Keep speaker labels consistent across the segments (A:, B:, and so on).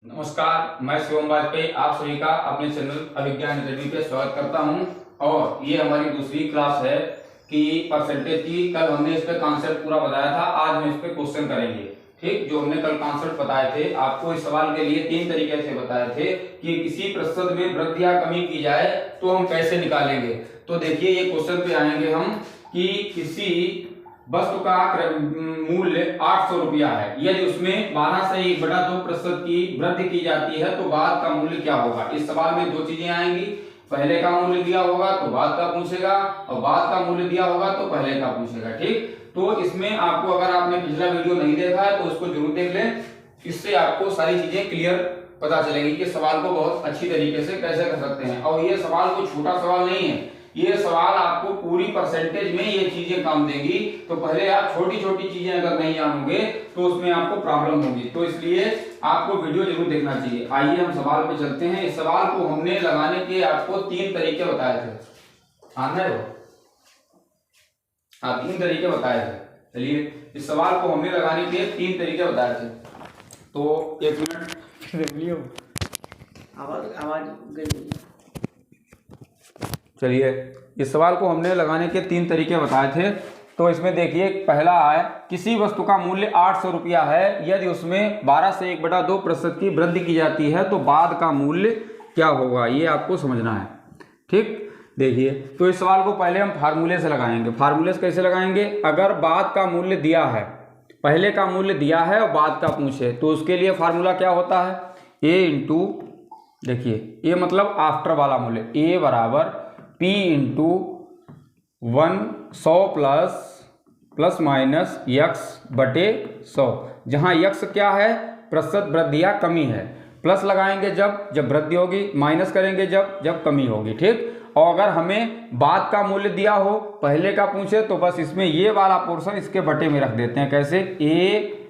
A: नमस्कार, मैं शिवम वाजपेयी आप सभी का अपने चैनल अभिज्ञान इंटरव्यू पे स्वागत करता हूं। और ये हमारी दूसरी क्लास है कि परसेंटेज की। कल हमने इस पे कॉन्सेप्ट पूरा बताया था, आज हम इस पे क्वेश्चन करेंगे। ठीक, जो हमने कल कॉन्सेप्ट बताए थे, आपको इस सवाल के लिए 3 तरीके से बताए थे कि किसी प्रतिशत में वृद्धि या कमी की जाए तो हम कैसे निकालेंगे। तो देखिए, ये क्वेश्चन पे आएंगे हम कि किसी वस्तु का मूल्य 800 रुपया है, यदि उसमें 12 से 1/2% की वृद्धि की जाती है तो बाद का मूल्य क्या होगा। इस सवाल में दो चीजें आएंगी, पहले का मूल्य दिया होगा तो बाद का पूछेगा, और बाद का मूल्य दिया होगा तो पहले का पूछेगा। ठीक, तो इसमें आपको, अगर आपने पिछला वीडियो नहीं देखा है तो उसको जरूर देख लें, इससे आपको सारी चीजें क्लियर पता चलेगी कि सवाल को बहुत अच्छी तरीके से कैसे कर सकते हैं। और ये सवाल कोई छोटा सवाल नहीं है, ये सवाल आपको पूरी परसेंटेज में ये चीजें काम देंगी। तो पहले आप छोटी छोटी चीजें अगर नहीं जानोगे तो उसमें आपको प्रॉब्लम होगी, तो इसलिए आपको वीडियो जरूर देखना चाहिए। आइए हम सवाल पे चलते हैं। इस सवाल को हमने लगाने के आपको 3 तरीके बताए थे, आना है हाँ, 3 तरीके बताए थे। चलिए, इस सवाल को हमने लगाने के 3 तरीके बताए थे। तो 1 मिनट,
B: आवाज गई।
A: चलिए, इस सवाल को हमने लगाने के 3 तरीके बताए थे। तो इसमें देखिए, पहला है किसी वस्तु का मूल्य 800 रुपया है, यदि उसमें 12 से 1/2% की वृद्धि की जाती है तो बाद का मूल्य क्या होगा, ये आपको समझना है। ठीक, देखिए, तो इस सवाल को पहले हम फार्मूले से लगाएंगे। फार्मूले से कैसे लगाएंगे, अगर बाद का मूल्य दिया है, पहले का मूल्य दिया है और बाद का पूछे, तो उसके लिए फार्मूला क्या होता है, ए इंटू, देखिए ए मतलब आफ्टर वाला मूल्य, ए बराबर P into 100 plus minus x बटे 100, जहाँ यक्स क्या है, प्रतिशत वृद्धि या कमी है। प्लस लगाएंगे जब वृद्धि होगी, माइनस करेंगे जब कमी होगी। ठीक, और अगर हमें बाद का मूल्य दिया हो, पहले का पूछे, तो बस इसमें ये वाला पोर्शन इसके बटे में रख देते हैं। कैसे,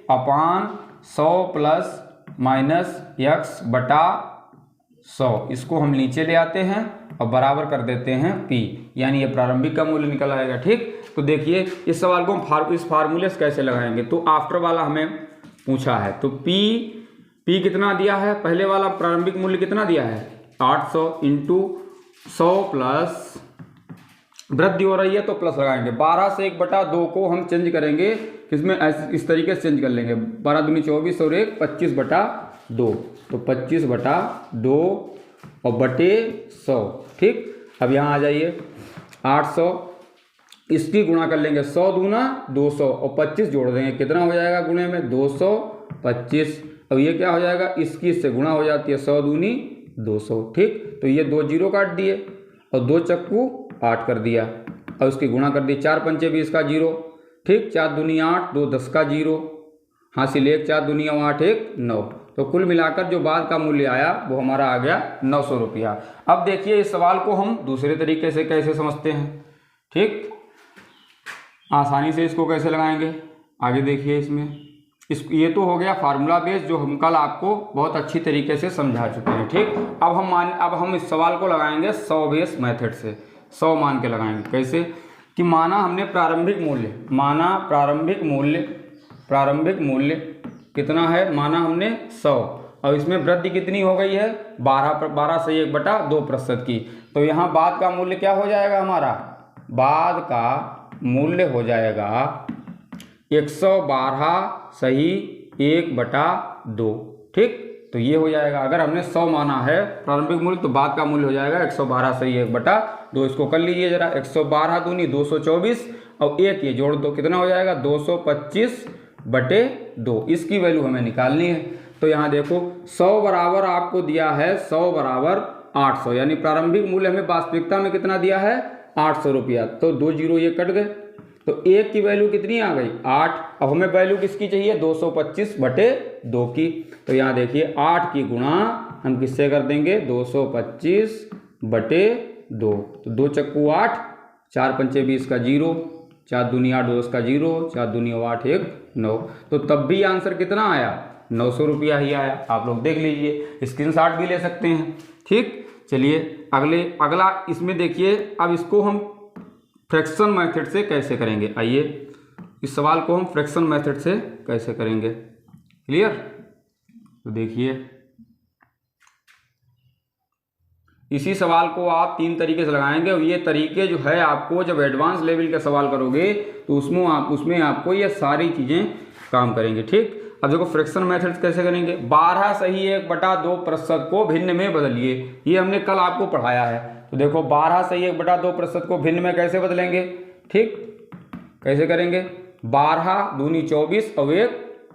A: A/100 प्लस माइनस यक्स बटा 100, इसको हम नीचे ले आते हैं और बराबर कर देते हैं P, यानी ये प्रारंभिक का मूल्य निकल आएगा। ठीक, तो देखिए, इस सवाल को हम इस फार्मूले से कैसे लगाएंगे। तो आफ्टर वाला हमें पूछा है, तो P कितना दिया है, पहले वाला प्रारंभिक मूल्य कितना दिया है 800 इंटू 100 प्लस वृद्धि हो रही है तो प्लस लगाएंगे। 12 से 1/2 को हम चेंज करेंगे किसमें, इस तरीके से चेंज कर लेंगे, 12 दूनी 24 और 1 25/2, तो 25/2 और बटे 100। ठीक, अब यहाँ आ जाइए, 800 इसकी गुणा कर लेंगे, 100 दूना 200 और 25 जोड़ देंगे, कितना हो जाएगा गुणे में 225। अब ये क्या हो जाएगा, इसकी इससे गुणा हो जाती है, 100 दूनी 200। ठीक, तो ये 2 जीरो काट दिए और 2 चक्कू 8 कर दिया, और उसकी गुणा कर दी, 4 पंचे 20 का 0। ठीक, 4 दूनी 8, 2 10 का 0, हासिल 1, 4 दूनी 8, 1 9। तो कुल मिलाकर जो बाद का मूल्य आया वो हमारा आ गया 900 रुपया। अब देखिए, इस सवाल को हम दूसरे तरीके से कैसे समझते हैं। ठीक, आसानी से इसको कैसे लगाएंगे, आगे देखिए। ये तो हो गया फार्मूला बेस, जो हम कल आपको बहुत अच्छी तरीके से समझा चुके हैं। ठीक, अब हम इस सवाल को लगाएंगे 100 बेस मेथड से। 100 मान के लगाएंगे, कैसे कि माना हमने प्रारंभिक मूल्य कितना है, माना हमने 100, और इसमें वृद्धि कितनी हो गई है 12 से 1/2% की। तो यहाँ बाद का मूल्य क्या हो जाएगा, हमारा बाद का मूल्य हो जाएगा 112 सही 1/2। ठीक, तो ये हो जाएगा, अगर हमने 100 माना है प्रारंभिक मूल्य, तो बाद का मूल्य हो जाएगा 112 सही 1/2। इसको कर लीजिए जरा, 112 दूनी 224 और 1 ये जोड़ दो, कितना हो जाएगा 225/2। इसकी वैल्यू हमें निकालनी है। तो यहाँ देखो, 100 बराबर आपको दिया है 100 बराबर 800, यानी प्रारंभिक मूल्य हमें वास्तविकता में कितना दिया है 800 रुपया। तो 2 जीरो ये कट गए, तो 1 की वैल्यू कितनी आ गई 8। अब हमें वैल्यू किसकी चाहिए 225/2 की। तो यहाँ देखिए, 8 की गुणा हम किससे कर देंगे 225/2। तो 2 चक्कू 8, 4 पंचे 20 का 0, 4 दूनी 8, 2 10 का 0, 4 दूनी 8, 1 9। तो तब भी आंसर कितना आया 900 रुपया ही आया। आप लोग देख लीजिए, स्क्रीनशॉट भी ले सकते हैं। ठीक, चलिए अगला इसमें देखिए, अब इसको हम फ्रैक्शन मेथड से कैसे करेंगे। आइए, इस सवाल को हम फ्रैक्शन मेथड से कैसे करेंगे, क्लियर। तो देखिए, इसी सवाल को आप 3 तरीके से लगाएंगे और ये तरीके जो है आपको जब एडवांस लेवल का सवाल करोगे तो उसमें आपको ये सारी चीज़ें काम करेंगे। ठीक, अब देखो फ्रैक्शन मेथड्स कैसे करेंगे। 12 सही 1/2 प्रतिशत को भिन्न में बदलिए, ये हमने कल आपको पढ़ाया है। तो देखो 12 सही 1/2 प्रतिशत को भिन्न में कैसे बदलेंगे। ठीक, कैसे करेंगे। 12 दूनी 24 और 1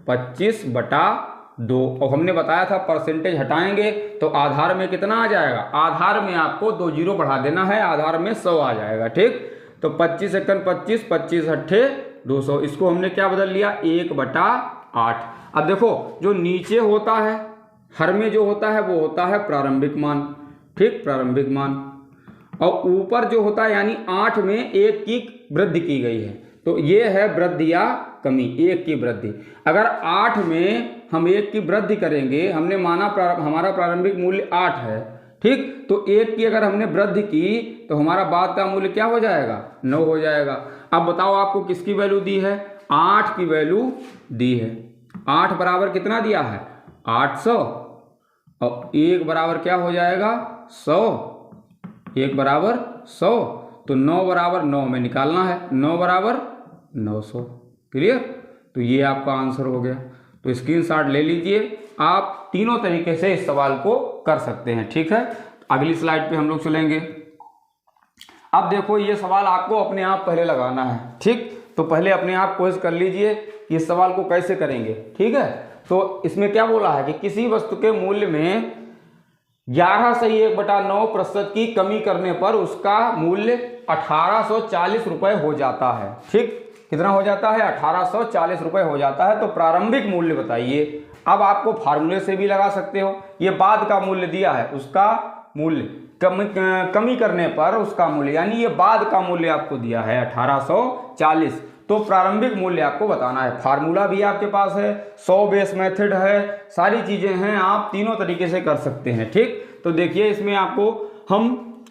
A: 25/2 और हमने बताया था परसेंटेज हटाएंगे तो आधार में कितना आ जाएगा। आधार में आपको 2 जीरो बढ़ा देना है, आधार में 100 आ जाएगा। ठीक, तो 25 एकन 25, 25 अट्ठे 200, इसको हमने क्या बदल लिया 1/8। अब देखो जो नीचे होता है हर में जो होता है वो होता है प्रारंभिक मान। ठीक, प्रारंभिक मान, और ऊपर जो होता है यानी 8 में 1 की वृद्धि की गई है तो ये है वृद्धि या कमी, 1 की वृद्धि। अगर 8 में हम 1 की वृद्धि करेंगे, हमने माना हमारा प्रारंभिक मूल्य 8 है। ठीक, तो 1 की अगर हमने वृद्धि की तो हमारा बाद का मूल्य क्या हो जाएगा 9 हो जाएगा। अब बताओ आपको किसकी वैल्यू दी है, 8 की वैल्यू दी है। 8 बराबर कितना दिया है 800 और 1 बराबर क्या हो जाएगा 100, 1 बराबर 100, तो 9 बराबर 9 में निकालना है, 9 बराबर 900। क्लियर, तो ये आपका आंसर हो गया। तो स्क्रीनशॉट ले लीजिए, आप तीनों तरीके से इस सवाल को कर सकते हैं। ठीक है, अगली स्लाइड पे हम लोग चलेंगे। अब देखो ये सवाल आपको अपने आप पहले लगाना है। ठीक, तो पहले अपने आप कोशिश कर लीजिए इस सवाल को कैसे करेंगे। ठीक है, तो इसमें क्या बोला है कि किसी वस्तु के मूल्य में 11 सही 1/9 प्रतिशत की कमी करने पर उसका मूल्य 1840 रुपये हो जाता है। ठीक, कितना हो जाता है 1840 रुपये हो जाता है। तो प्रारंभिक मूल्य बताइए। अब आपको फार्मूले से भी लगा सकते हो, ये बाद का मूल्य दिया है, उसका मूल्य कमी करने पर उसका मूल्य, यानी ये बाद का मूल्य आपको दिया है 1840, तो प्रारंभिक मूल्य आपको बताना है। फार्मूला भी आपके पास है, 100 बेस मेथड है, सारी चीजें हैं, आप तीनों तरीके से कर सकते हैं। ठीक, तो देखिए इसमें आपको हम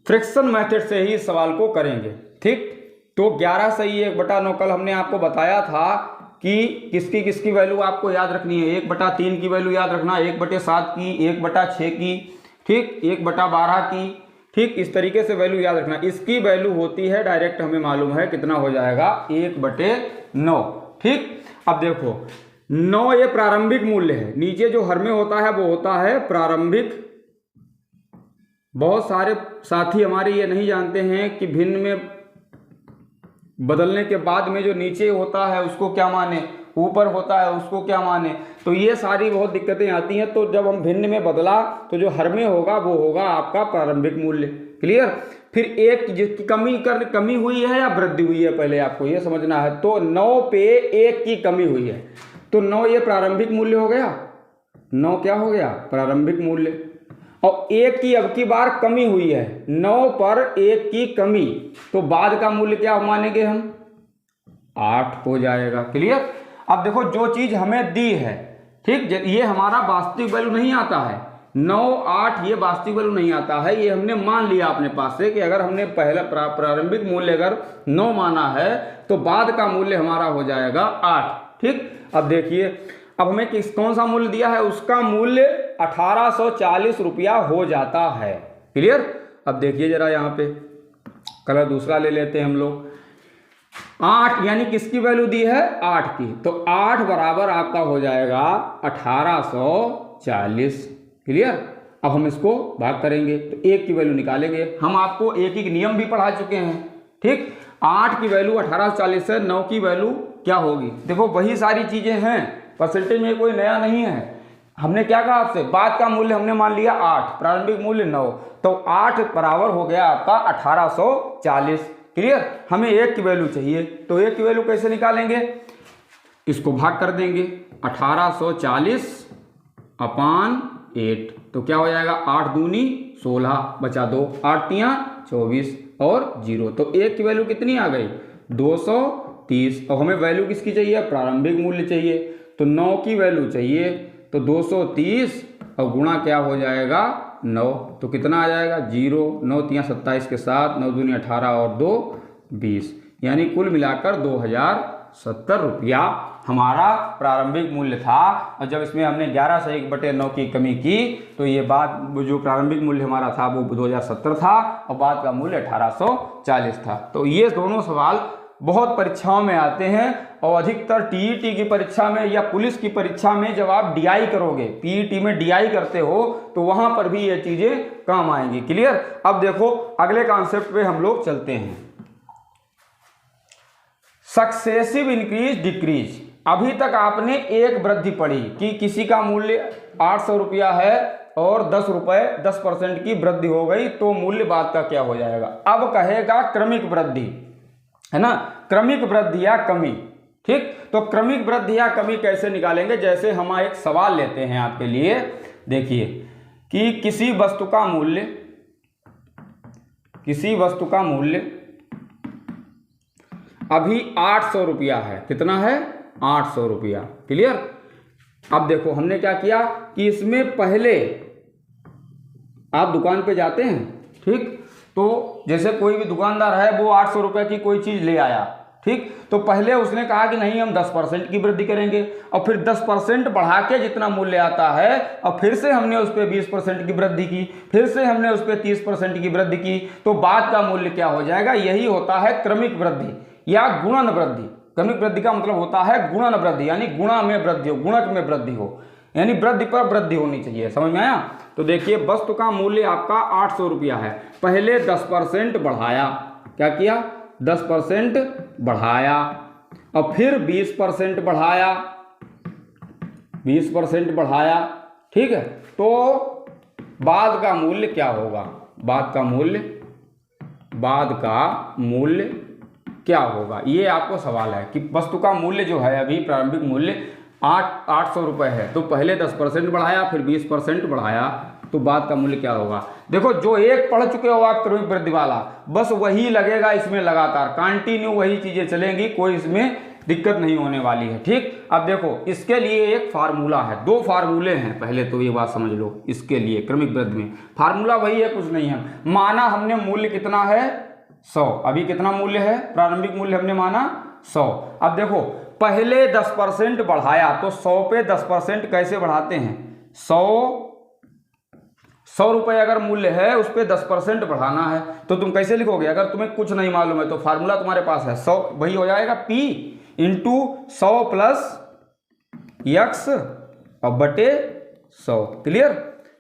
A: फ्रैक्शन मेथड से ही इस सवाल को करेंगे। ठीक, तो 11 सही 1/9 कल हमने आपको बताया था कि किसकी किसकी वैल्यू आपको याद रखनी है। 1/3 की वैल्यू याद रखना, 1/7 की, 1/6 की, ठीक, 1/12 की। ठीक, इस तरीके से वैल्यू याद रखना। इसकी वैल्यू होती है डायरेक्ट हमें मालूम है कितना हो जाएगा 1/9। ठीक, अब देखो 9 ये प्रारंभिक मूल्य है, नीचे जो हर में होता है वो होता है प्रारंभिक। बहुत सारे साथी हमारे ये नहीं जानते हैं कि भिन्न में बदलने के बाद में जो नीचे होता है उसको क्या माने, ऊपर होता है उसको क्या माने, तो ये सारी बहुत दिक्कतें आती हैं। तो जब हम भिन्न में बदला तो जो हर में होगा वो होगा आपका प्रारंभिक मूल्य। क्लियर, फिर एक जिसकी कमी हुई है या वृद्धि हुई है पहले आपको ये समझना है। तो 9 पे 1 की कमी हुई है तो 9 ये प्रारंभिक मूल्य हो गया, 9 क्या हो गया प्रारंभिक मूल्य, और 1 की अब की बार कमी हुई है, 9 पर 1 की कमी, तो बाद का मूल्य क्या मानेंगे हम 8 हो जाएगा। क्लियर, अब देखो जो चीज हमें दी है, ठीक, ये हमारा वास्तविक वैल्यू नहीं आता है, 9 8 ये वास्तविक वैल्यू नहीं आता है, ये हमने मान लिया अपने पास से कि अगर हमने पहला प्रारंभिक मूल्य अगर 9 माना है तो बाद का मूल्य हमारा हो जाएगा 8। ठीक, अब देखिए अब हमें कौन सा मूल्य दिया है, उसका मूल्य 1840 रुपया हो जाता है। क्लियर, अब देखिए जरा यहाँ पे कलर दूसरा ले लेते हैं हम लोग। 8 यानी किसकी वैल्यू दी है 8 की, तो 8 बराबर आपका हो जाएगा 1840। क्लियर, अब हम इसको भाग करेंगे तो 1 की वैल्यू निकालेंगे। हम आपको एक ही नियम भी पढ़ा चुके हैं। ठीक, 8 की वैल्यू 1840 है, 9 की वैल्यू क्या होगी, देखो वही सारी चीजें हैं, परसेंटेज में कोई नया नहीं है। हमने क्या कहा आपसे, बाद का मूल्य हमने मान लिया 8, प्रारंभिक मूल्य 9, तो 8 बराबर हो गया आपका 1840। क्लियर, हमें 1 की वैल्यू चाहिए, तो 1 की वैल्यू कैसे निकालेंगे, इसको भाग कर देंगे 1840/8, तो क्या हो जाएगा 8 दूनी 16 बचा 2, 8 तियां 24 और 0, तो 1 की वैल्यू कितनी आ गई 230। और हमें वैल्यू किसकी चाहिए, प्रारंभिक मूल्य चाहिए, तो 9 की वैल्यू चाहिए, तो 230 और गुणा क्या हो जाएगा 9, तो कितना आ जाएगा 0, 9 तियां 27 के साथ, 9 दूनी 18 और 2 20, यानी कुल मिलाकर 2000 70 रुपया हमारा प्रारंभिक मूल्य था। और जब इसमें हमने 11 से 1/9 की कमी की तो ये बात जो प्रारंभिक मूल्य हमारा था वो 2070 था और बाद का मूल्य 1840 था। तो ये दोनों सवाल बहुत परीक्षाओं में आते हैं और अधिकतर टीईटी की परीक्षा में या पुलिस की परीक्षा में जब आप डीआई करोगे, पीईटी में डीआई करते हो तो वहां पर भी ये चीजें काम आएंगी। क्लियर। अब देखो अगले कॉन्सेप्ट पे हम लोग चलते हैं। Successive increase decrease. अभी तक आपने एक वृद्धि पढ़ी कि किसी का मूल्य 800 रुपया है और 10 रुपए 10% की वृद्धि हो गई तो मूल्य बाद का क्या हो जाएगा। अब कहेगा क्रमिक वृद्धि, है ना, क्रमिक वृद्धि या कमी। ठीक, तो क्रमिक वृद्धि या कमी कैसे निकालेंगे। जैसे हम एक सवाल लेते हैं आपके लिए, देखिए कि किसी वस्तु का मूल्य अभी 800 रुपया है। कितना है? 800 रुपया। क्लियर। अब देखो हमने क्या किया कि इसमें पहले आप दुकान पे जाते हैं, ठीक, तो जैसे कोई भी दुकानदार है वो 800 रुपये की कोई चीज़ ले आया, ठीक, तो पहले उसने कहा कि नहीं हम 10% की वृद्धि करेंगे और फिर 10% बढ़ा के जितना मूल्य आता है और फिर से हमने उस पर 20% की वृद्धि की, फिर से हमने उस पर 30% की वृद्धि की, तो बाद का मूल्य क्या हो जाएगा। यही होता है क्रमिक वृद्धि या गुणन वृद्धि। क्रमिक वृद्धि का मतलब होता है गुणन वृद्धि, यानी गुणा में वृद्धि हो, गुणक में वृद्धि हो, यानी वृद्धि पर वृद्धि होनी चाहिए। समझ में आया। तो देखिए वस्तु का मूल्य आपका 800 रुपया है, पहले 10% बढ़ाया, क्या किया 10% बढ़ाया और फिर 20% बढ़ाया, 20% बढ़ाया, ठीक है, तो बाद का मूल्य क्या होगा। बाद का मूल्य क्या होगा, ये आपको सवाल है कि वस्तु का मूल्य जो है अभी प्रारंभिक मूल्य 800 रुपये है, तो पहले 10% बढ़ाया फिर 20% बढ़ाया, तो बाद का मूल्य क्या होगा। देखो जो एक पढ़ चुके हो आप क्रमिक वृद्धि वाला, बस वही लगेगा इसमें लगातार, कंटिन्यू वही चीजें चलेंगी, कोई इसमें दिक्कत नहीं होने वाली है। ठीक। अब देखो इसके लिए एक फार्मूला है, 2 फार्मूले हैं, पहले तो ये बात समझ लो। इसके लिए क्रमिक वृद्धि में फार्मूला वही है, कुछ नहीं है। माना हमने मूल्य कितना है 100, अभी कितना मूल्य है प्रारंभिक मूल्य हमने माना 100। अब देखो पहले 10% बढ़ाया, तो 100 पे 10% कैसे बढ़ाते हैं। 100 रुपये अगर मूल्य है उस पर 10% बढ़ाना है, तो तुम कैसे लिखोगे। अगर तुम्हें कुछ नहीं मालूम है तो फार्मूला तुम्हारे पास है 100, वही हो जाएगा P इंटू 100 प्लस x और बटे 100। क्लियर।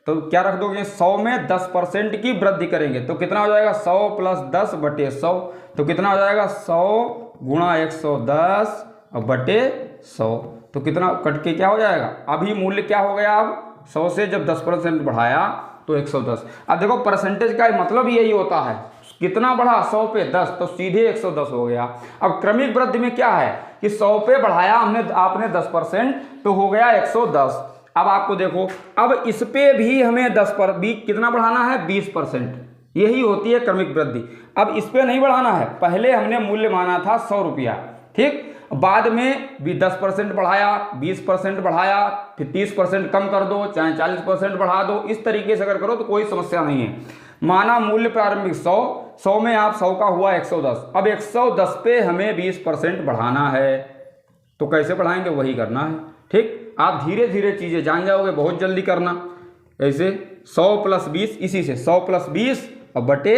A: तो क्या रख दोगे 100 में 10% की वृद्धि करेंगे तो कितना हो जाएगा 100 प्लस 10 बटे 100, तो कितना हो जाएगा 100 गुणा 110 और बटे 100, तो कितना कट के क्या हो जाएगा। अभी मूल्य क्या हो गया, अब 100 से जब 10% बढ़ाया तो 110। अब देखो परसेंटेज का मतलब यही होता है, कितना बढ़ा 100 पे 10 तो सीधे 110 हो गया। अब क्रमिक वृद्धि में क्या है कि 100 पे बढ़ाया आपने 10% तो हो गया 110। अब आपको देखो अब इस पे भी हमें 10% कितना बढ़ाना है 20%, यही होती है क्रमिक वृद्धि। अब इस पे नहीं बढ़ाना है, पहले हमने मूल्य माना था 100 रुपया, ठीक, बाद में भी 10% बढ़ाया, 20% बढ़ाया, फिर 30% कम कर दो, चाहे 40% बढ़ा दो, इस तरीके से अगर करो तो कोई समस्या नहीं है। माना मूल्य प्रारंभिक 100 में आप 100 का हुआ 110, अब 110 पे हमें 20% बढ़ाना है, तो कैसे बढ़ाएंगे वही करना है। ठीक, आप धीरे धीरे चीजें जान जाओगे, बहुत जल्दी करना। कैसे 100 प्लस 20, इसी से 100 प्लस 20 और बटे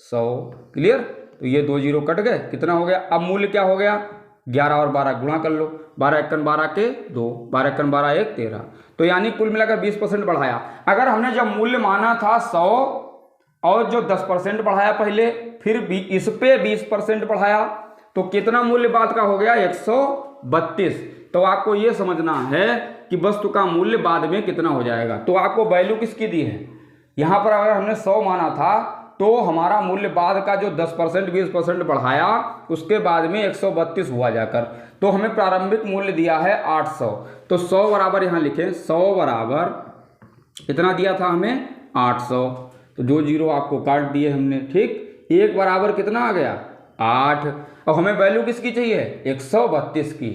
A: 100। क्लियर। तो ये 2 जीरो कट गए, कितना हो गया। अब मूल्य क्या हो गया 11 और 12 गुणा कर लो, 12 एकन 12 के 2, 12 एकन 12 1 13, तो यानी कुल मिलाकर 20% बढ़ाया। अगर हमने जब मूल्य माना था 100 और जो 10% बढ़ाया पहले, फिर भी इस पे 20% बढ़ाया, तो कितना मूल्य बाद का हो गया 132। तो आपको यह समझना है कि वस्तु का मूल्य बाद में कितना हो जाएगा। तो आपको वैल्यू किसकी दी है, यहां पर अगर हमने 100 माना था तो हमारा मूल्य बाद का जो 10% 20% बढ़ाया उसके बाद में 132 हुआ जाकर, तो हमें प्रारंभिक मूल्य दिया है 800। तो 100 बराबर यहां लिखें, 100 बराबर कितना दिया था हमें 800, तो 2 जीरो आपको काट दिए हमने। ठीक, 1 बराबर कितना आ गया 8। और हमें वैल्यू किसकी चाहिए 132 की।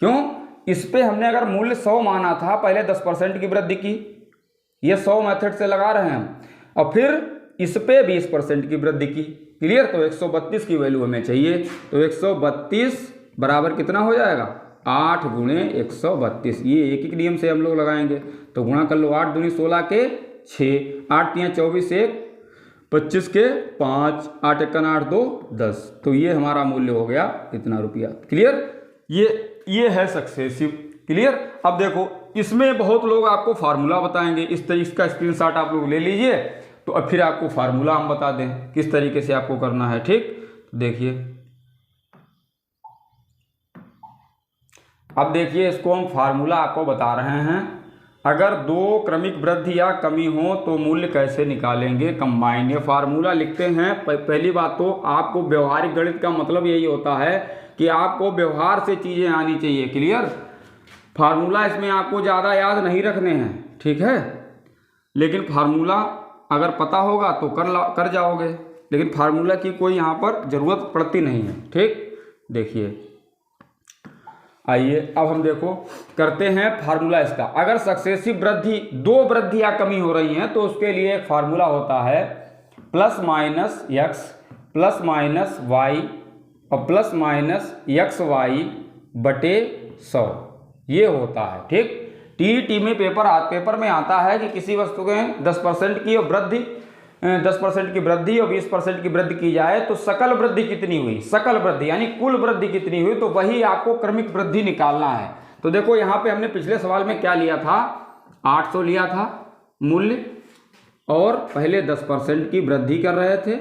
A: क्यों, इस पे हमने अगर मूल्य 100 माना था, पहले 10% की वृद्धि की, ये 100 मेथड से लगा रहे हैं हम, और फिर इस पे 20% की वृद्धि की। क्लियर। तो 132 की वैल्यू हमें चाहिए, तो 132 बराबर कितना हो जाएगा 8 गुणे 132। ये एक एक नियम से हम लोग लगाएंगे, तो गुणा कर लो 8 दूनी 16 के 6, 8 तियाँ 24, 1 25 के 5, 8 एकन 8 2 10। तो ये हमारा मूल्य हो गया इतना रुपया। क्लियर, ये है सक्सेसिव। क्लियर। अब देखो इसमें बहुत लोग आपको फार्मूला बताएंगे, इसका स्क्रीनशॉट आप लोग ले लीजिए, तो अब फिर आपको फार्मूला हम बता दें किस तरीके से आपको करना है। ठीक, देखिए अब देखिए इसको हम फार्मूला आपको बता रहे हैं। अगर दो क्रमिक वृद्धि या कमी हो तो मूल्य कैसे निकालेंगे, कंबाइन। ये फार्मूला लिखते हैं। पहली बात तो आपको व्यवहारिक गणित का मतलब यही होता है कि आपको व्यवहार से चीज़ें आनी चाहिए। क्लियर। फार्मूला इसमें आपको ज़्यादा याद नहीं रखने हैं, ठीक है, लेकिन फार्मूला अगर पता होगा तो कर जाओगे, लेकिन फार्मूला की कोई यहाँ पर ज़रूरत पड़ती नहीं है। ठीक, देखिए आइए अब हम देखो करते हैं फार्मूला इसका। अगर सक्सेसिव वृद्धि, दो वृद्धि या कमी हो रही हैं तो उसके लिए एक फार्मूला होता है plus minus x plus minus y और प्लस माइनस एक्स वाई बटे 100, ये होता है। ठीक, टीईटी में पेपर में आता है कि किसी वस्तु के 10% की वृद्धि 10% की वृद्धि और 20% की वृद्धि की जाए तो सकल वृद्धि कितनी हुई, सकल वृद्धि यानी कुल वृद्धि कितनी हुई, तो वही आपको क्रमिक वृद्धि निकालना है। तो देखो यहाँ पे हमने पिछले सवाल में क्या लिया था, 800 लिया था मूल्य, और पहले 10% की वृद्धि कर रहे थे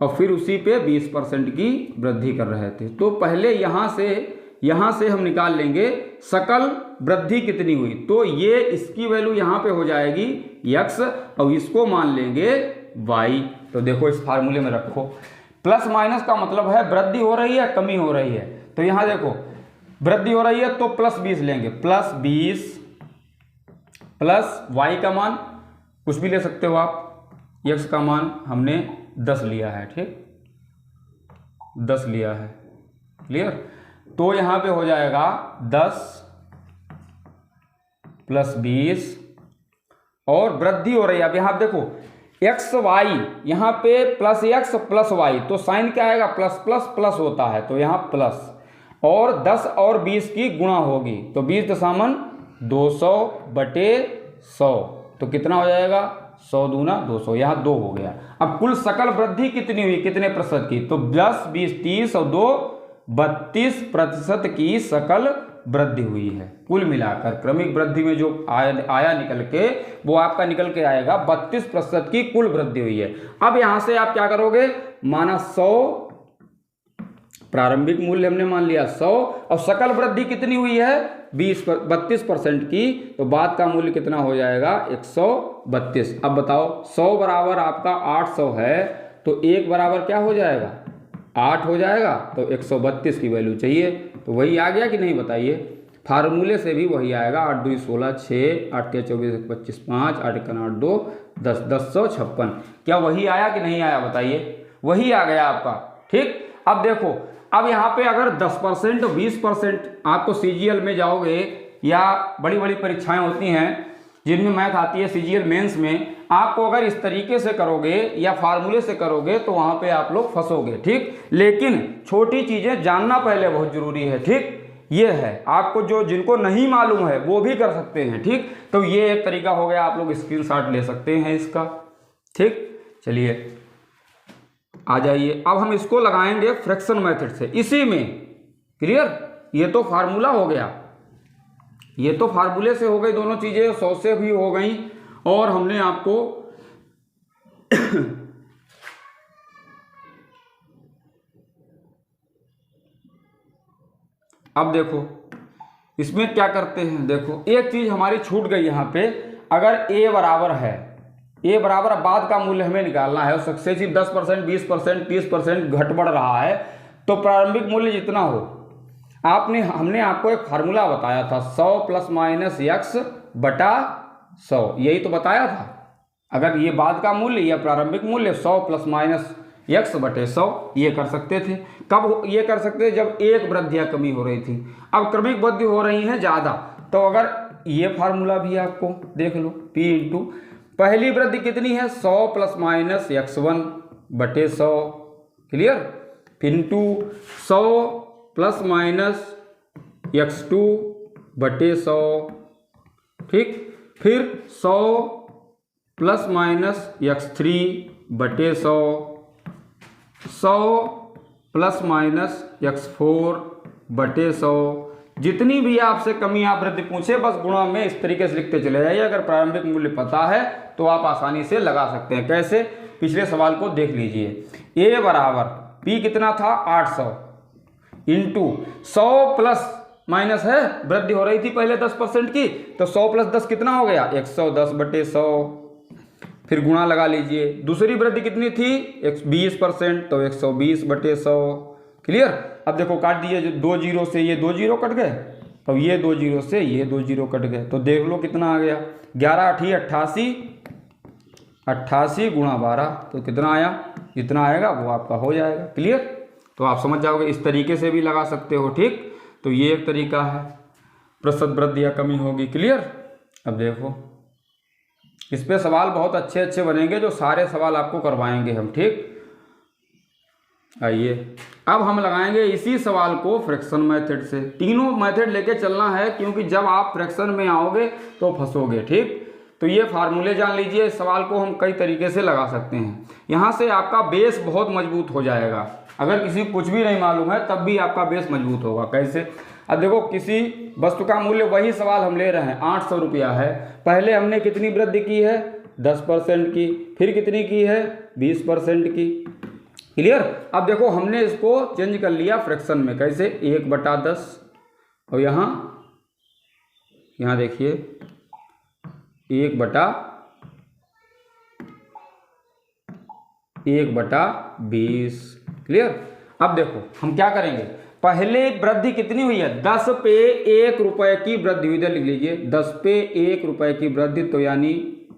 A: और फिर उसी पे 20% की वृद्धि कर रहे थे। तो पहले यहाँ से हम निकाल लेंगे सकल वृद्धि कितनी हुई, तो ये इसकी वैल्यू यहाँ पे हो जाएगी x और इसको मान लेंगे y। तो देखो इस फार्मूले में रखो, प्लस माइनस का मतलब है वृद्धि हो रही है कमी हो रही है। तो यहाँ देखो वृद्धि हो रही है तो प्लस 20 लेंगे, प्लस 20 प्लस y का मान कुछ भी ले सकते हो आप, x का मान हमने 10 लिया है। ठीक, 10 लिया है। क्लियर। तो यहाँ पे हो जाएगा 10 प्लस 20 और वृद्धि हो रही है। अब यहाँ देखो एक्स वाई, यहाँ पे प्लस एक्स प्लस वाई, तो साइन क्या आएगा, प्लस प्लस प्लस होता है, तो यहाँ प्लस, और 10 और 20 की गुणा होगी तो 20 दशामन 200 बटे 100, तो कितना हो जाएगा 100 दूना 200, यहाँ 2 हो गया। अब कुल सकल वृद्धि कितनी हुई, कितने प्रतिशत की, तो 10 20 30 और 2 32% की सकल वृद्धि हुई है। कुल मिलाकर क्रमिक वृद्धि में जो आया निकल के, वो आपका निकल के आएगा 32% की कुल वृद्धि हुई है। अब यहां से आप क्या करोगे, माना 100 प्रारंभिक मूल्य हमने मान लिया 100 और सकल वृद्धि कितनी हुई है 32% की, तो बाद का मूल्य कितना हो जाएगा 132। अब बताओ 100 बराबर आपका 800 है, तो 1 बराबर क्या हो जाएगा 8 हो जाएगा, तो 132 की वैल्यू चाहिए। तो वही आ गया कि नहीं बताइए, फार्मूले से भी वही आएगा। 8 2 16 6 8 3 24 25 5 8 1 8 2 10 1056। क्या वही आया कि नहीं आया बताइए, वही आ गया आपका। ठीक, अब देखो अब यहाँ पे अगर 10% 20% आपको सीजीएल में जाओगे या बड़ी बड़ी परीक्षाएं होती हैं जिनमें मैथ आती है सीजीएल मेंस में, आपको अगर इस तरीके से करोगे या फार्मूले से करोगे तो वहां पे आप लोग फंसोगे। ठीक, लेकिन छोटी चीजें जानना पहले बहुत जरूरी है। ठीक, ये है आपको जो जिनको नहीं मालूम है वो भी कर सकते हैं। ठीक, तो ये एक तरीका हो गया, आप लोग स्क्रीनशॉट ले सकते हैं इसका। ठीक, चलिए आ जाइए, अब हम इसको लगाएंगे फ्रैक्शन मेथड से इसी में। क्लियर, ये तो फार्मूला हो गया, ये तो फार्मूले से हो गई दोनों चीजें, 100 से भी हो गई, और हमने आपको अब देखो इसमें क्या करते हैं, देखो एक चीज हमारी छूट गई यहाँ पे। अगर a बराबर है, a बराबर बाद का मूल्य हमें निकालना है और सक्सेसिव 10% 20% 30% घट बढ़ रहा है, तो प्रारंभिक मूल्य जितना हो, हमने आपको एक फार्मूला बताया था 100 प्लस माइनस एक्स बटा 100, यही तो बताया था। अगर ये बाद का मूल्य या प्रारंभिक मूल्य 100 प्लस माइनस एक्स बटे 100, ये कर सकते थे। कब ये कर सकते थे, जब एक वृद्धि या कमी हो रही थी। अब क्रमिक वृद्धि हो रही है ज़्यादा, तो अगर ये फार्मूला भी आपको देख लो, P इंटू पहली वृद्धि कितनी है 100 प्लस माइनस x1 बटे 100। Clear, into 100 plus minus x2 बटे 100, ठीक। फिर 100 प्लस माइनस x3 बटे 100, 100 प्लस माइनस x4 बटे 100। जितनी भी आपसे कमी आप वृद्धि पूछे बस गुणा में इस तरीके से लिखते चले जाइए। अगर प्रारंभिक मूल्य पता है तो आप आसानी से लगा सकते हैं। कैसे? पिछले सवाल को देख लीजिए। a बराबर p कितना था 800 इंटू 100 प्लस माइनस है, वृद्धि हो रही थी पहले 10% की, तो 100 प्लस 10 कितना हो गया 110 बटे 100। फिर गुणा लगा लीजिए। दूसरी वृद्धि कितनी थी 20%, तो 120 बटे 100। क्लियर? अब देखो काट दीजिए, जो 2 जीरो से ये 2 जीरो कट गए, तो ये 2 जीरो से ये 2 जीरो कट गए, तो देख लो कितना आ गया 11 8 88, 88 गुणा 12, तो कितना आया? जितना आएगा वो आपका हो जाएगा। क्लियर? तो आप समझ जाओगे। इस तरीके से भी लगा सकते हो, ठीक। तो ये एक तरीका है, प्रतिशत वृद्धि या कमी होगी। क्लियर? अब देखो इस पे सवाल बहुत अच्छे अच्छे बनेंगे, जो सारे सवाल आपको करवाएंगे हम, ठीक। आइए अब हम लगाएंगे इसी सवाल को फ्रैक्शन मेथड से। तीनों मेथड लेके चलना है, क्योंकि जब आप फ्रैक्शन में आओगे तो फंसोगे, ठीक। तो ये फार्मूले जान लीजिए। इस सवाल को हम कई तरीके से लगा सकते हैं। यहाँ से आपका बेस बहुत मजबूत हो जाएगा। अगर किसी को कुछ भी नहीं मालूम है तब भी आपका बेस मजबूत होगा। कैसे? अब देखो किसी वस्तु का मूल्य, वही सवाल हम ले रहे हैं, 800 रुपया है। पहले हमने कितनी वृद्धि की है 10% की, फिर कितनी की है 20% की। क्लियर? अब देखो हमने इसको चेंज कर लिया फ्रैक्शन में। कैसे? 1/10, और यहाँ देखिए 1/20। क्लियर? अब देखो हम क्या करेंगे, पहले वृद्धि कितनी हुई है 10 पे 1 रुपए की वृद्धि हुई। इधर लिख लीजिए 10 पे 1 रुपए की वृद्धि, तो यानी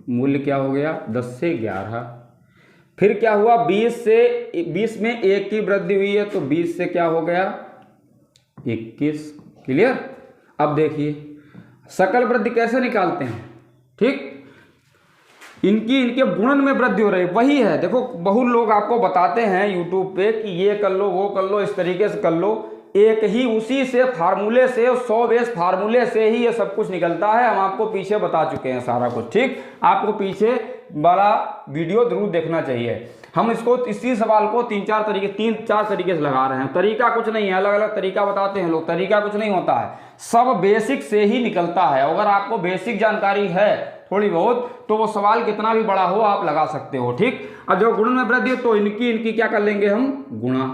A: मूल्य क्या हो गया 10 से 11। फिर क्या हुआ 20 में 1 की वृद्धि हुई है, तो 20 से क्या हो गया 21। क्लियर? अब देखिए सकल वृद्धि कैसे निकालते हैं, ठीक। इनके गुणन में वृद्धि हो रही वही है। देखो बहुत लोग आपको बताते हैं यूट्यूब पे कि ये कर लो वो कर लो, इस तरीके से कर लो। एक ही उसी से फार्मूले से 100 बेस फार्मूले से ही ये सब कुछ निकलता है। हम आपको पीछे बता चुके हैं सारा कुछ, ठीक। आपको पीछे वाला वीडियो जरूर देखना चाहिए। हम इसको इसी सवाल को 3-4 तरीके से लगा रहे हैं। तरीका कुछ नहीं है, अलग अलग तरीका बताते हैं लोग। तरीका कुछ नहीं होता है, सब बेसिक से ही निकलता है। अगर आपको बेसिक जानकारी है थोड़ी बहुत, तो वो सवाल कितना भी बड़ा हो आप लगा सकते हो, ठीक। अब जो गुणन में वृद्धि, तो इनकी क्या कर लेंगे हम गुणा,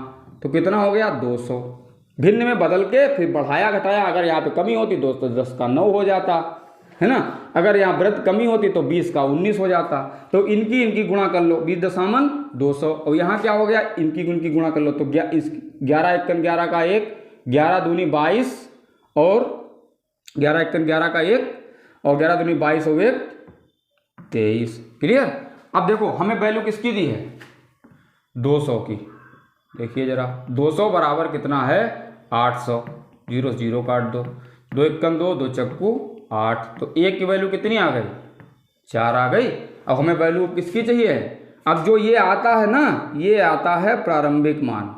A: तो कितना हो गया 200। भिन्न में बदल के फिर बढ़ाया घटाया। अगर यहाँ पे कमी होती तो 10 का 9 हो जाता है ना। अगर यहाँ वृद्धि कमी होती तो 20 का 19 हो जाता। तो इनकी गुणा कर लो 20.200, और यहाँ क्या हो गया इनकी गुणा कर लो, तो 11 1 11 का 1, 11 दूनी 22, और 11 1 11 का 1, और 11 दूनी 22 और 1 23। क्लियर? अब देखो हमें वैल्यू किसकी दी है 200 की। देखिए जरा 200 बराबर कितना है 800। 0 0 काट दो, 2 1 2, 2 चक्कू 8, तो 1 की वैल्यू कितनी आ गई 4 आ गई। अब हमें वैल्यू किसकी चाहिए? अब जो ये आता है ना, ये आता है प्रारंभिक मान,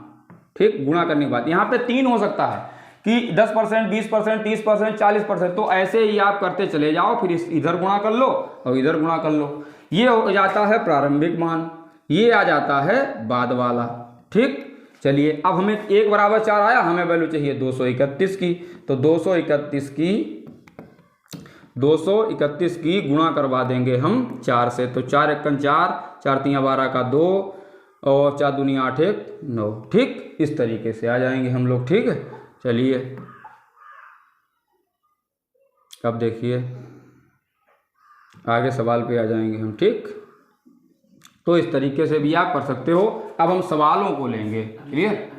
A: ठीक। गुणा करने के बाद यहाँ पे 3 हो सकता है कि 10%, 20%, 30%, 40%, तो ऐसे ही आप करते चले जाओ। फिर इधर गुणा कर लो और इधर गुणा कर लो। ये हो जाता है प्रारंभिक मान, ये आ जाता है बाद वाला, ठीक। चलिए अब हमें 1 बराबर 4 आया, हमें वैल्यू चाहिए 231 की, तो 231 की गुणा करवा देंगे हम 4 से। तो 4 1 4, 4 3 12 का 2, और 4 दूनी 8 1 9, ठीक। इस तरीके से आ जाएंगे हम लोग, ठीक है। चलिए अब देखिए आगे सवाल पे आ जाएंगे हम, ठीक। तो इस तरीके से भी आप कर सकते हो। अब हम सवालों को लेंगे, क्लियर।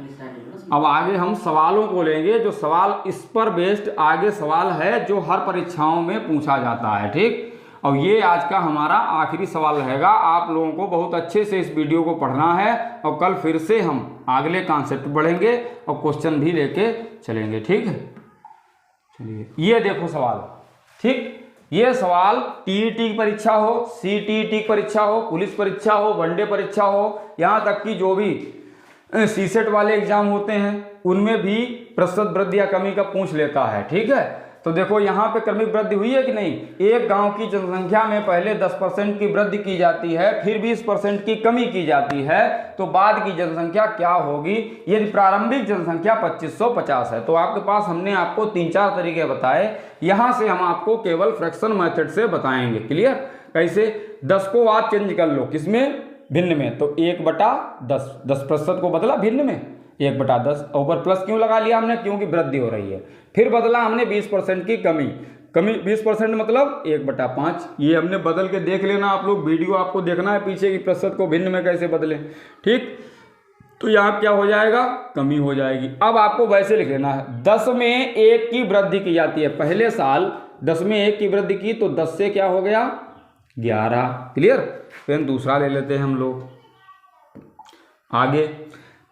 A: अब आगे हम सवालों को लेंगे, जो सवाल इस पर बेस्ड आगे सवाल है जो हर परीक्षाओं में पूछा जाता है, ठीक। और ये आज का हमारा आखिरी सवाल रहेगा। आप लोगों को बहुत अच्छे से इस वीडियो को पढ़ना है, और कल फिर से हम अगले कॉन्सेप्ट पढ़ेंगे और क्वेश्चन भी लेके चलेंगे, ठीक है। चलिए ये देखो सवाल, ठीक। ये सवाल टीईटी की परीक्षा हो, सीटीईटी की परीक्षा हो, पुलिस परीक्षा हो, वनडे परीक्षा हो, यहाँ तक कि जो भी सीसेट वाले एग्जाम होते हैं उनमें भी प्रतिशत वृद्धि या कमी का पूछ लेता है। ठीक है, तो देखो यहाँ पे क्रमिक वृद्धि हुई है कि नहीं। एक गांव की जनसंख्या में पहले 10% की वृद्धि की जाती है, फिर 20% की कमी की जाती है, तो बाद की जनसंख्या क्या होगी यदि प्रारंभिक जनसंख्या 2550 है। तो आपके पास हमने आपको 3-4 तरीके बताए, यहाँ से हम आपको केवल फ्रैक्शन मेथड से बताएंगे। क्लियर, कैसे 10 को आप चेंज कर लो किसमें, भिन्न में, तो 1/10, 10% को बदला भिन्न में 1/10, ऊपर प्लस क्यों लगा लिया हमने, क्योंकि वृद्धि हो रही है। फिर बदला हमने 20% की कमी 20% मतलब 1/5, ये हमने बदल के देख लेना आप लोग, वीडियो आपको देखना है पीछे की प्रतिशत को भिन्न में कैसे बदले। ठीक, तो यहाँ क्या हो जाएगा, कमी हो जाएगी। अब आपको वैसे लिख लेना है, 10 में 1 की वृद्धि की जाती है, पहले साल 10 में 1 की वृद्धि की तो 10 से क्या हो गया 11। क्लियर, फिर दूसरा ले लेते हैं हम लोग आगे।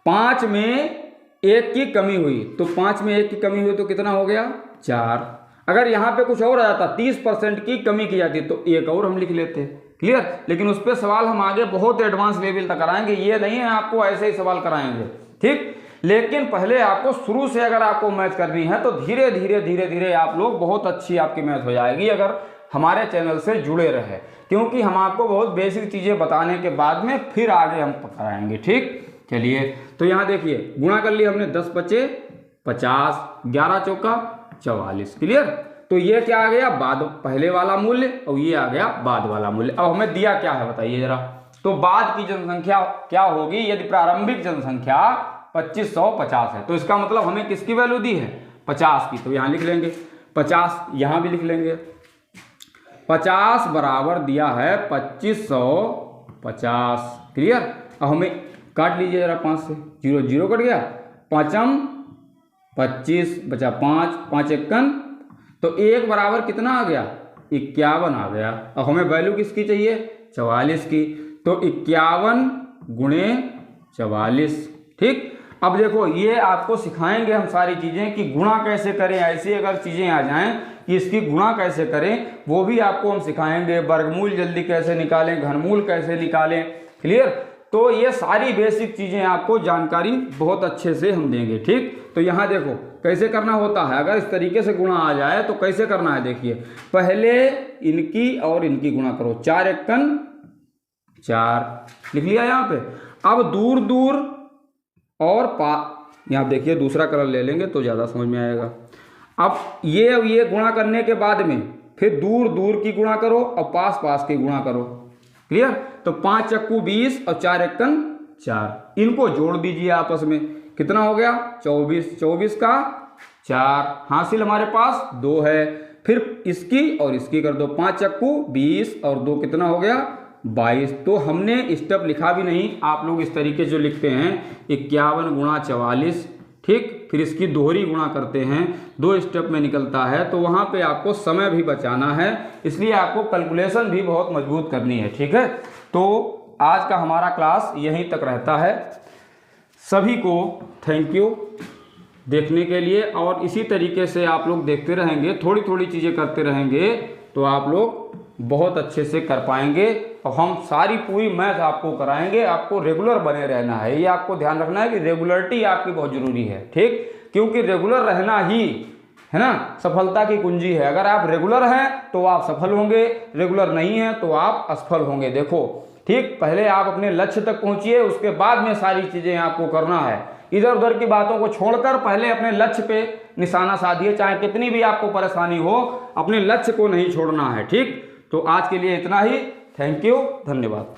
A: 5 में 1 की कमी हुई तो 5 में 1 की कमी हुई तो कितना हो गया 4। अगर यहाँ पे कुछ और आ जाता 30% की कमी की जाती तो 1 और हम लिख लेते। क्लियर, लेकिन उस पर सवाल हम आगे बहुत एडवांस लेवल तक कराएंगे, ये नहीं है आपको ऐसे ही सवाल कराएंगे। ठीक, लेकिन पहले आपको शुरू से अगर आपको मैथ करनी है तो धीरे धीरे आप लोग बहुत अच्छी आपकी मैथ हो जाएगी अगर हमारे चैनल से जुड़े रहे, क्योंकि हम आपको बहुत बेसिक चीज़ें बताने के बाद में फिर आगे हम कराएंगे। ठीक, चलिए तो यहाँ देखिए गुणा कर लिया हमने, 10 बचे 50, 11 चौका 44। क्लियर, तो ये क्या आ गया बाद पहले वाला मूल्य और ये आ गया बाद वाला मूल्य। अब हमें दिया क्या है बताइए जरा, तो बाद की जनसंख्या क्या होगी यदि प्रारंभिक जनसंख्या 2550 है, तो इसका मतलब हमें किसकी वैल्यू दी है 50 की, तो यहाँ लिख लेंगे 50, यहाँ भी लिख लेंगे 50 बराबर दिया है 2550। क्लियर, अब हमें काट लीजिए जरा 5 से, 0 0 कट गया, 5 25 बचा 5, 5 51, तो 1 बराबर कितना आ गया 51 आ गया। अब हमें वैल्यू किसकी चाहिए 44 की, तो 51 गुणे 44। ठीक, अब देखो ये आपको सिखाएंगे हम सारी चीज़ें कि गुणा कैसे करें, ऐसी अगर चीज़ें आ जाएं कि इसकी गुणा कैसे करें वो भी आपको हम सिखाएंगे, वर्गमूल जल्दी कैसे निकालें, घनमूल कैसे निकालें। क्लियर, तो ये सारी बेसिक चीज़ें आपको जानकारी बहुत अच्छे से हम देंगे। ठीक, तो यहाँ देखो कैसे करना होता है, अगर इस तरीके से गुणा आ जाए तो कैसे करना है, देखिए पहले इनकी और इनकी गुणा करो, 4 एकन 4 लिख लिया यहाँ पे। अब दूर दूर और यहाँ देखिए दूसरा कलर ले लेंगे तो ज़्यादा समझ में आएगा। अब ये गुणा करने के बाद में फिर दूर दूर की गुणा करो और पास पास की गुणा करो। क्लियर, तो 5 चक्कू 20 और 4 एकन 4, इनको जोड़ दीजिए आपस में, कितना हो गया 24, 24 का 4, हासिल हमारे पास 2 है। फिर इसकी और इसकी कर दो, 5 चक्कू 20 और 2 कितना हो गया 22। तो हमने स्टेप लिखा भी नहीं, आप लोग इस तरीके जो लिखते हैं 51 गुणा 44। ठीक, फिर इसकी दोहरी गुणा करते हैं, 2 स्टेप में निकलता है, तो वहाँ पे आपको समय भी बचाना है, इसलिए आपको कैलकुलेशन भी बहुत मजबूत करनी है। ठीक है, तो आज का हमारा क्लास यहीं तक रहता है। सभी को थैंक यू देखने के लिए, और इसी तरीके से आप लोग देखते रहेंगे, थोड़ी थोड़ी चीज़ें करते रहेंगे तो आप लोग बहुत अच्छे से कर पाएंगे, और हम सारी पूरी मैथ आपको कराएंगे। आपको रेगुलर बने रहना है, ये आपको ध्यान रखना है कि रेगुलरिटी आपकी बहुत ज़रूरी है। ठीक, क्योंकि रेगुलर रहना ही है ना सफलता की कुंजी है। अगर आप रेगुलर हैं तो आप सफल होंगे, रेगुलर नहीं हैं तो आप असफल होंगे। देखो ठीक, पहले आप अपने लक्ष्य तक पहुंचिए, उसके बाद में सारी चीज़ें आपको करना है। इधर उधर की बातों को छोड़कर पहले अपने लक्ष्य पे निशाना साधिए, चाहे कितनी भी आपको परेशानी हो, अपने लक्ष्य को नहीं छोड़ना है। ठीक, तो आज के लिए इतना ही। थैंक यू, धन्यवाद।